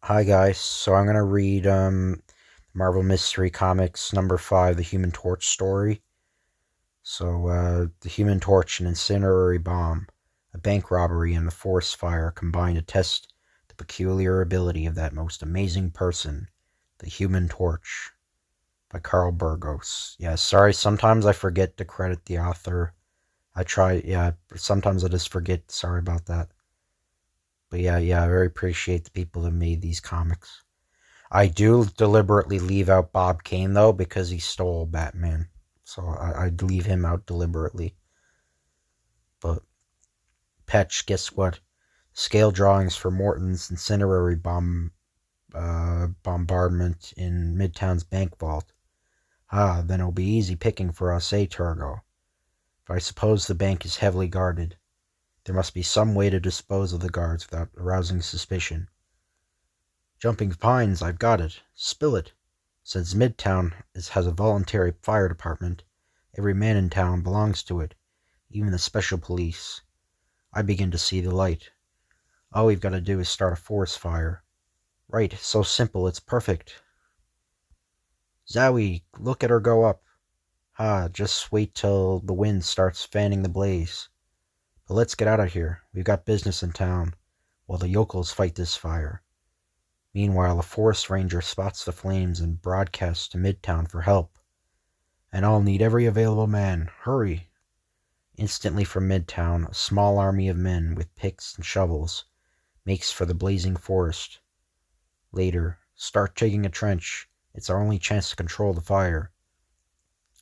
Hi guys, so I'm gonna read Marvel Mystery Comics number 5, The Human Torch story. The Human Torch, an incendiary bomb, a bank robbery, and the forest fire combine to test the peculiar ability of that most amazing person, the Human Torch, by Carl Burgos. Yeah, sorry, sometimes I forget to credit the author. Sometimes I just forget. Sorry about that. But I very appreciate the people that made these comics. I do deliberately leave out Bob Kane, though, because he stole Batman. So I'd leave him out deliberately. But, Petch, guess what? Scale drawings for Morton's incendiary bombardment in Midtown's bank vault. Ah, then it'll be easy picking for us, eh, Turgo? But I suppose the bank is heavily guarded. There must be some way to dispose of the guards without arousing suspicion. Jumping Pines, I've got it. Spill it. Since Midtown has a voluntary fire department, every man in town belongs to it, even the special police. I begin to see the light. All we've got to do is start a forest fire. Right, so simple, it's perfect. Zowie, look at her go up. Just wait till the wind starts fanning the blaze. But let's get out of here. We've got business in town, while the yokels fight this fire. Meanwhile, a forest ranger spots the flames and broadcasts to Midtown for help. And I'll need every available man. Hurry! Instantly from Midtown, a small army of men with picks and shovels makes for the blazing forest. Later, start digging a trench. It's our only chance to control the fire.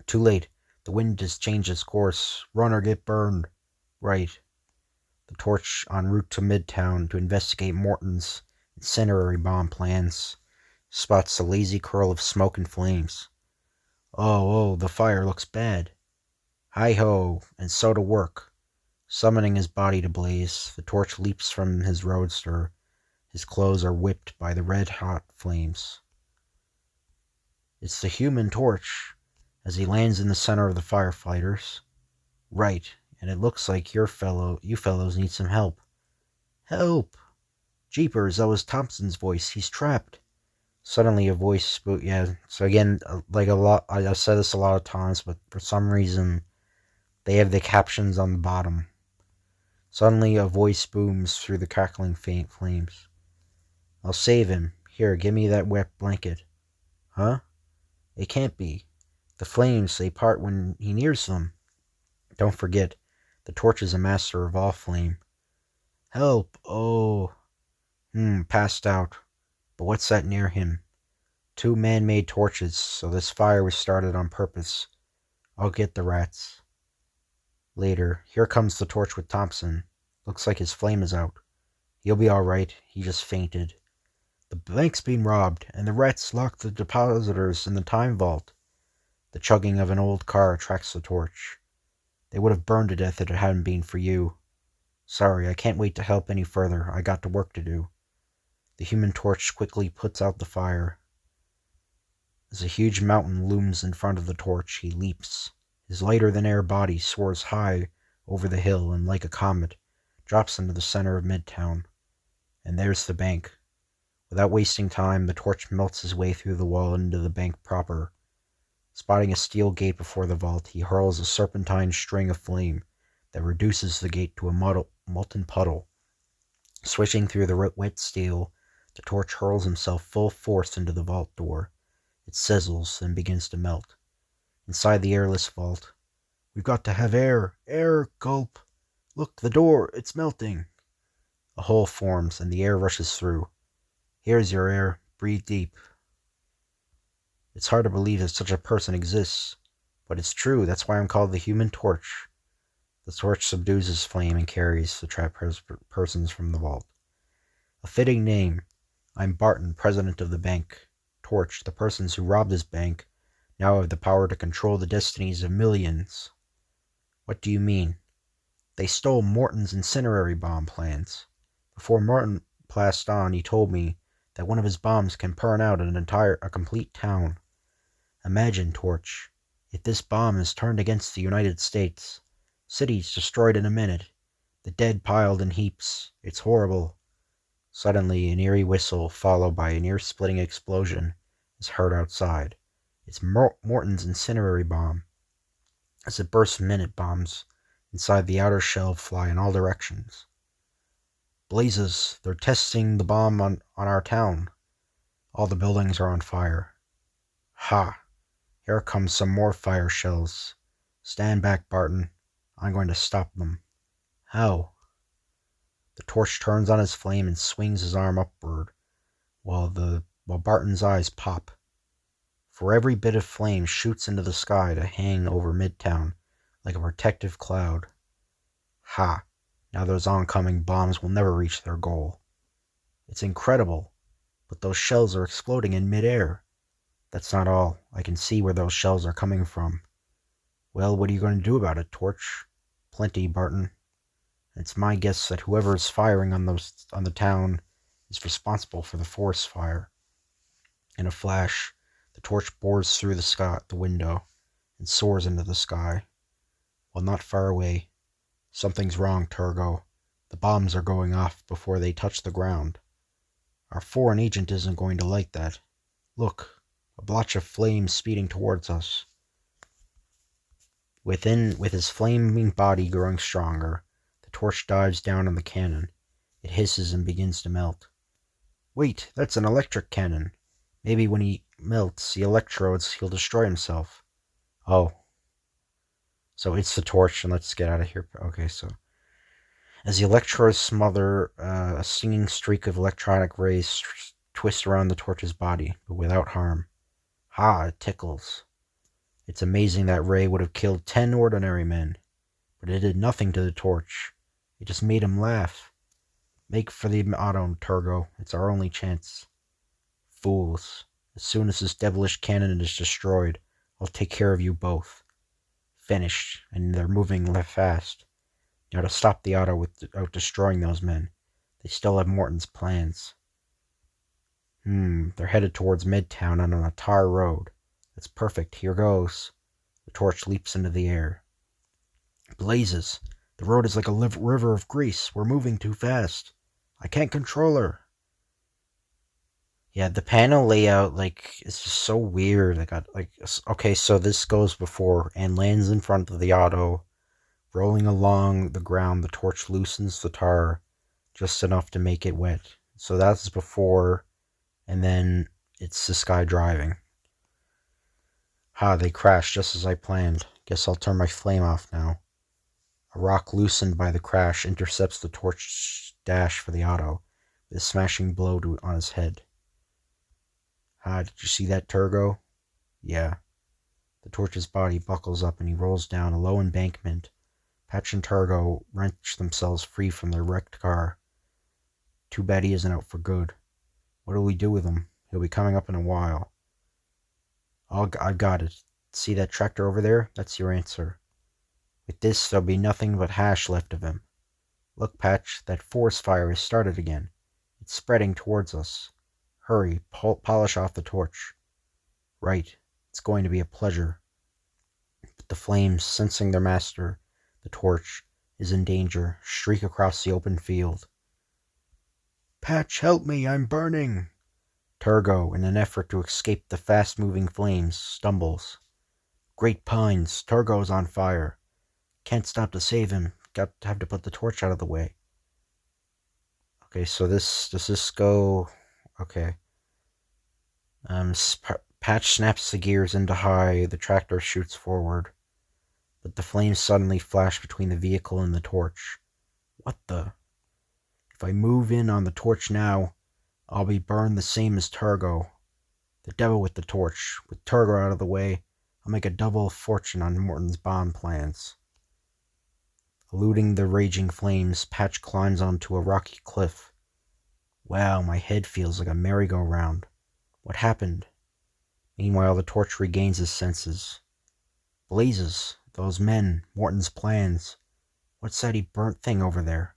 Too late. The wind has changed its course. Run or get burned. Right. The Torch en route to Midtown to investigate Morton's incendiary bomb plans spots a lazy curl of smoke and flames. Oh, the fire looks bad. Hi-ho, and so to work. Summoning his body to blaze, the Torch leaps from his roadster. His clothes are whipped by the red-hot flames. It's the Human Torch, as he lands in the center of the firefighters. Right, and it looks like you fellows need some help. Help! Jeepers, that was Thompson's voice. He's trapped. Suddenly a voice so again, I've said this a lot of times, but for some reason, they have the captions on the bottom. Suddenly a voice booms through the crackling faint flames. I'll save him. Here, give me that wet blanket. Huh? It can't be. The flames, they part when he nears them. Don't forget, the Torch is a master of all flame. Help! Oh! Passed out. But what's that near him? 2 man-made torches, so this fire was started on purpose. I'll get the rats. Later, here comes the Torch with Thompson. Looks like his flame is out. He'll be alright, he just fainted. The bank's been robbed, and the rats locked the depositors in the time vault. The chugging of an old car attracts the Torch. They would have burned to death if it hadn't been for you. Sorry, I can't wait to help any further. I got work to do. The Human Torch quickly puts out the fire. As a huge mountain looms in front of the Torch, he leaps. His lighter-than-air body soars high over the hill and, like a comet, drops into the center of Midtown. And there's the bank. Without wasting time, the Torch melts his way through the wall into the bank proper. Spotting a steel gate before the vault, he hurls a serpentine string of flame that reduces the gate to a molten puddle. Swishing through the wet steel, the Torch hurls himself full force into the vault door. It sizzles, then begins to melt. Inside the airless vault, we've got to have air! Air! Gulp! Look, the door! It's melting! A hole forms, and the air rushes through. Here's your air. Breathe deep. It's hard to believe that such a person exists, but it's true. That's why I'm called the Human Torch. The Torch subdues his flame and carries the trapped persons from the vault. A fitting name. I'm Barton, president of the bank. Torch, the persons who robbed his bank, now have the power to control the destinies of millions. What do you mean? They stole Morton's incendiary bomb plans. Before Morton passed on, he told me that one of his bombs can burn out a complete town. Imagine, Torch, if this bomb is turned against the United States. Cities destroyed in a minute. The dead piled in heaps. It's horrible. Suddenly, an eerie whistle, followed by an ear-splitting explosion, is heard outside. It's Morton's incendiary bomb. As it bursts, minute bombs inside the outer shell fly in all directions. Blazes! They're testing the bomb on our town. All the buildings are on fire. Ha! Here comes some more fire shells. Stand back, Barton. I'm going to stop them. How? The torch turns on his flame and swings his arm upward, while Barton's eyes pop. For every bit of flame shoots into the sky to hang over Midtown like a protective cloud. Ha! Now those oncoming bombs will never reach their goal. It's incredible, but those shells are exploding in midair. That's not all. I can see where those shells are coming from. Well, what are you going to do about it, Torch? Plenty, Barton. It's my guess that whoever is firing on the town is responsible for the forest fire. In a flash, the torch bores through the window and soars into the sky. Well, not far away. Something's wrong, Turgo. The bombs are going off before they touch the ground. Our foreign agent isn't going to like that. Look, a blotch of flame speeding towards us. With his flaming body growing stronger, the torch dives down on the cannon. It hisses and begins to melt. Wait, that's an electric cannon. Maybe when he melts the electrodes, he'll destroy himself. Oh. So it's the torch, and let's get out of here. Okay, so as the electrodes smother, a stinging streak of electronic rays twists around the torch's body, but without harm. Ha, it tickles. It's amazing that ray would have killed 10 ordinary men, but it did nothing to the torch. It just made him laugh. Make for the auto, Turgo. It's our only chance. Fools. As soon as this devilish cannon is destroyed, I'll take care of you both. Finished, and they're moving fast. Now to stop the auto without destroying those men. They still have Morton's plans. They're headed towards Midtown on a tar road. That's perfect. Here goes. The torch leaps into the air. Blazes! The road is like a river of grease. We're moving too fast. I can't control her. Yeah, the panel layout, it's just so weird. Okay, so this goes before and lands in front of the auto. Rolling along the ground, the torch loosens the tar just enough to make it wet. So that's before, and then it's this guy driving. Ha, they crashed just as I planned. Guess I'll turn my flame off now. A rock loosened by the crash intercepts the torch dash for the auto, with a smashing blow on his head. Ha, did you see that, Turgo? Yeah. The torch's body buckles up and he rolls down a low embankment. Patch and Turgo wrench themselves free from their wrecked car. Too bad he isn't out for good. What do we do with him? He'll be coming up in a while. I've got it. See that tractor over there? That's your answer. With this, there'll be nothing but hash left of him. Look, Patch, that forest fire has started again. It's spreading towards us. Hurry, polish off the torch. Right, it's going to be a pleasure. But the flames, sensing their master, the torch, is in danger, streak across the open field. Patch, help me, I'm burning! Turgo, in an effort to escape the fast-moving flames, stumbles. Great pines, Turgo's on fire. Can't stop to save him. Have to put the torch out of the way. Okay, so does this go? Okay. Patch snaps the gears into high. The tractor shoots forward, but the flames suddenly flash between the vehicle and the torch. What the? If I move in on the torch now, I'll be burned the same as Turgo. The devil with the torch. With Turgo out of the way, I'll make a double fortune on Morton's bomb plans. Eluding the raging flames, Patch climbs onto a rocky cliff. Wow, my head feels like a merry-go-round. What happened? Meanwhile, the torch regains his senses. Blazes! Those men, Morton's plans. What's that burnt thing over there?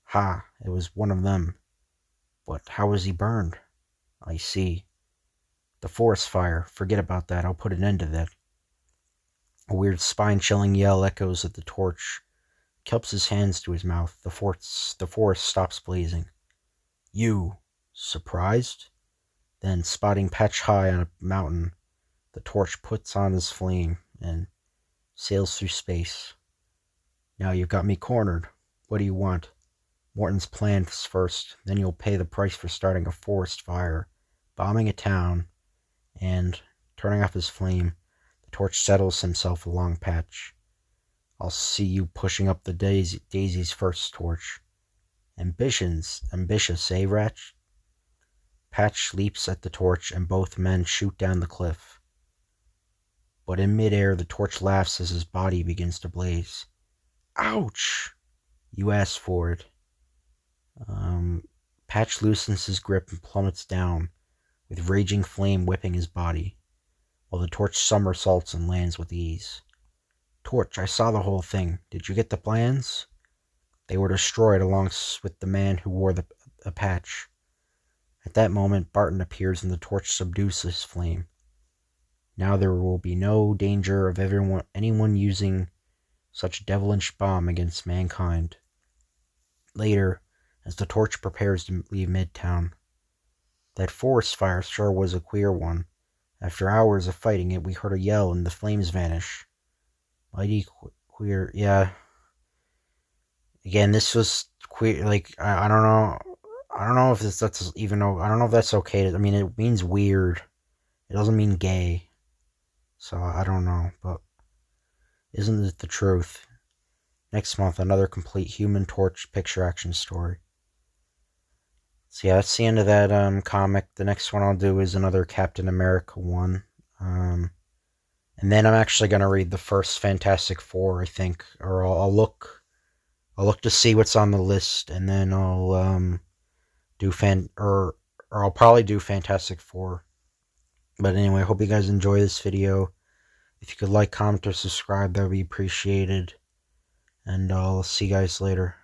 Ha, it was one of them. But how was he burned? I see. The forest fire. Forget about that. I'll put an end to that. A weird spine-chilling yell echoes at the torch. He cups his hands to his mouth. The forest stops blazing. You. Surprised? Then, spotting Patch high on a mountain, the torch puts on his flame and sails through space. Now you've got me cornered. What do you want? Morton's plans first, then you'll pay the price for starting a forest fire, bombing a town, and, turning off his flame, the torch settles himself along Patch. I'll see you pushing up the Daisy's first torch. Ambitious, eh, Ratch? Patch leaps at the torch, and both men shoot down the cliff. But in midair, the torch laughs as his body begins to blaze. Ouch! You asked for it. Patch loosens his grip and plummets down, with raging flame whipping his body, while the torch somersaults and lands with ease. Torch, I saw the whole thing. Did you get the plans? They were destroyed along with the man who wore a patch. At that moment, Barton appears and the torch subdues his flame. Now there will be no danger of anyone using such devilish bomb against mankind. Later, as the torch prepares to leave Midtown, that forest fire sure was a queer one. After hours of fighting it, we heard a yell and the flames vanish. Mighty queer, yeah. Again, this was queer. Like I don't know. I don't know if that's even. I don't know if that's okay. I mean, it means weird. It doesn't mean gay. So I don't know, but isn't it the truth? Next month, another complete Human Torch picture action story. So yeah, that's the end of that comic. The next one I'll do is another Captain America one. And then I'm actually gonna read the first Fantastic Four, I think, or I'll look to see what's on the list, and then I'll do or I'll probably do Fantastic Four. But anyway, I hope you guys enjoy this video. If you could like, comment, or subscribe, that would be appreciated. And I'll see you guys later.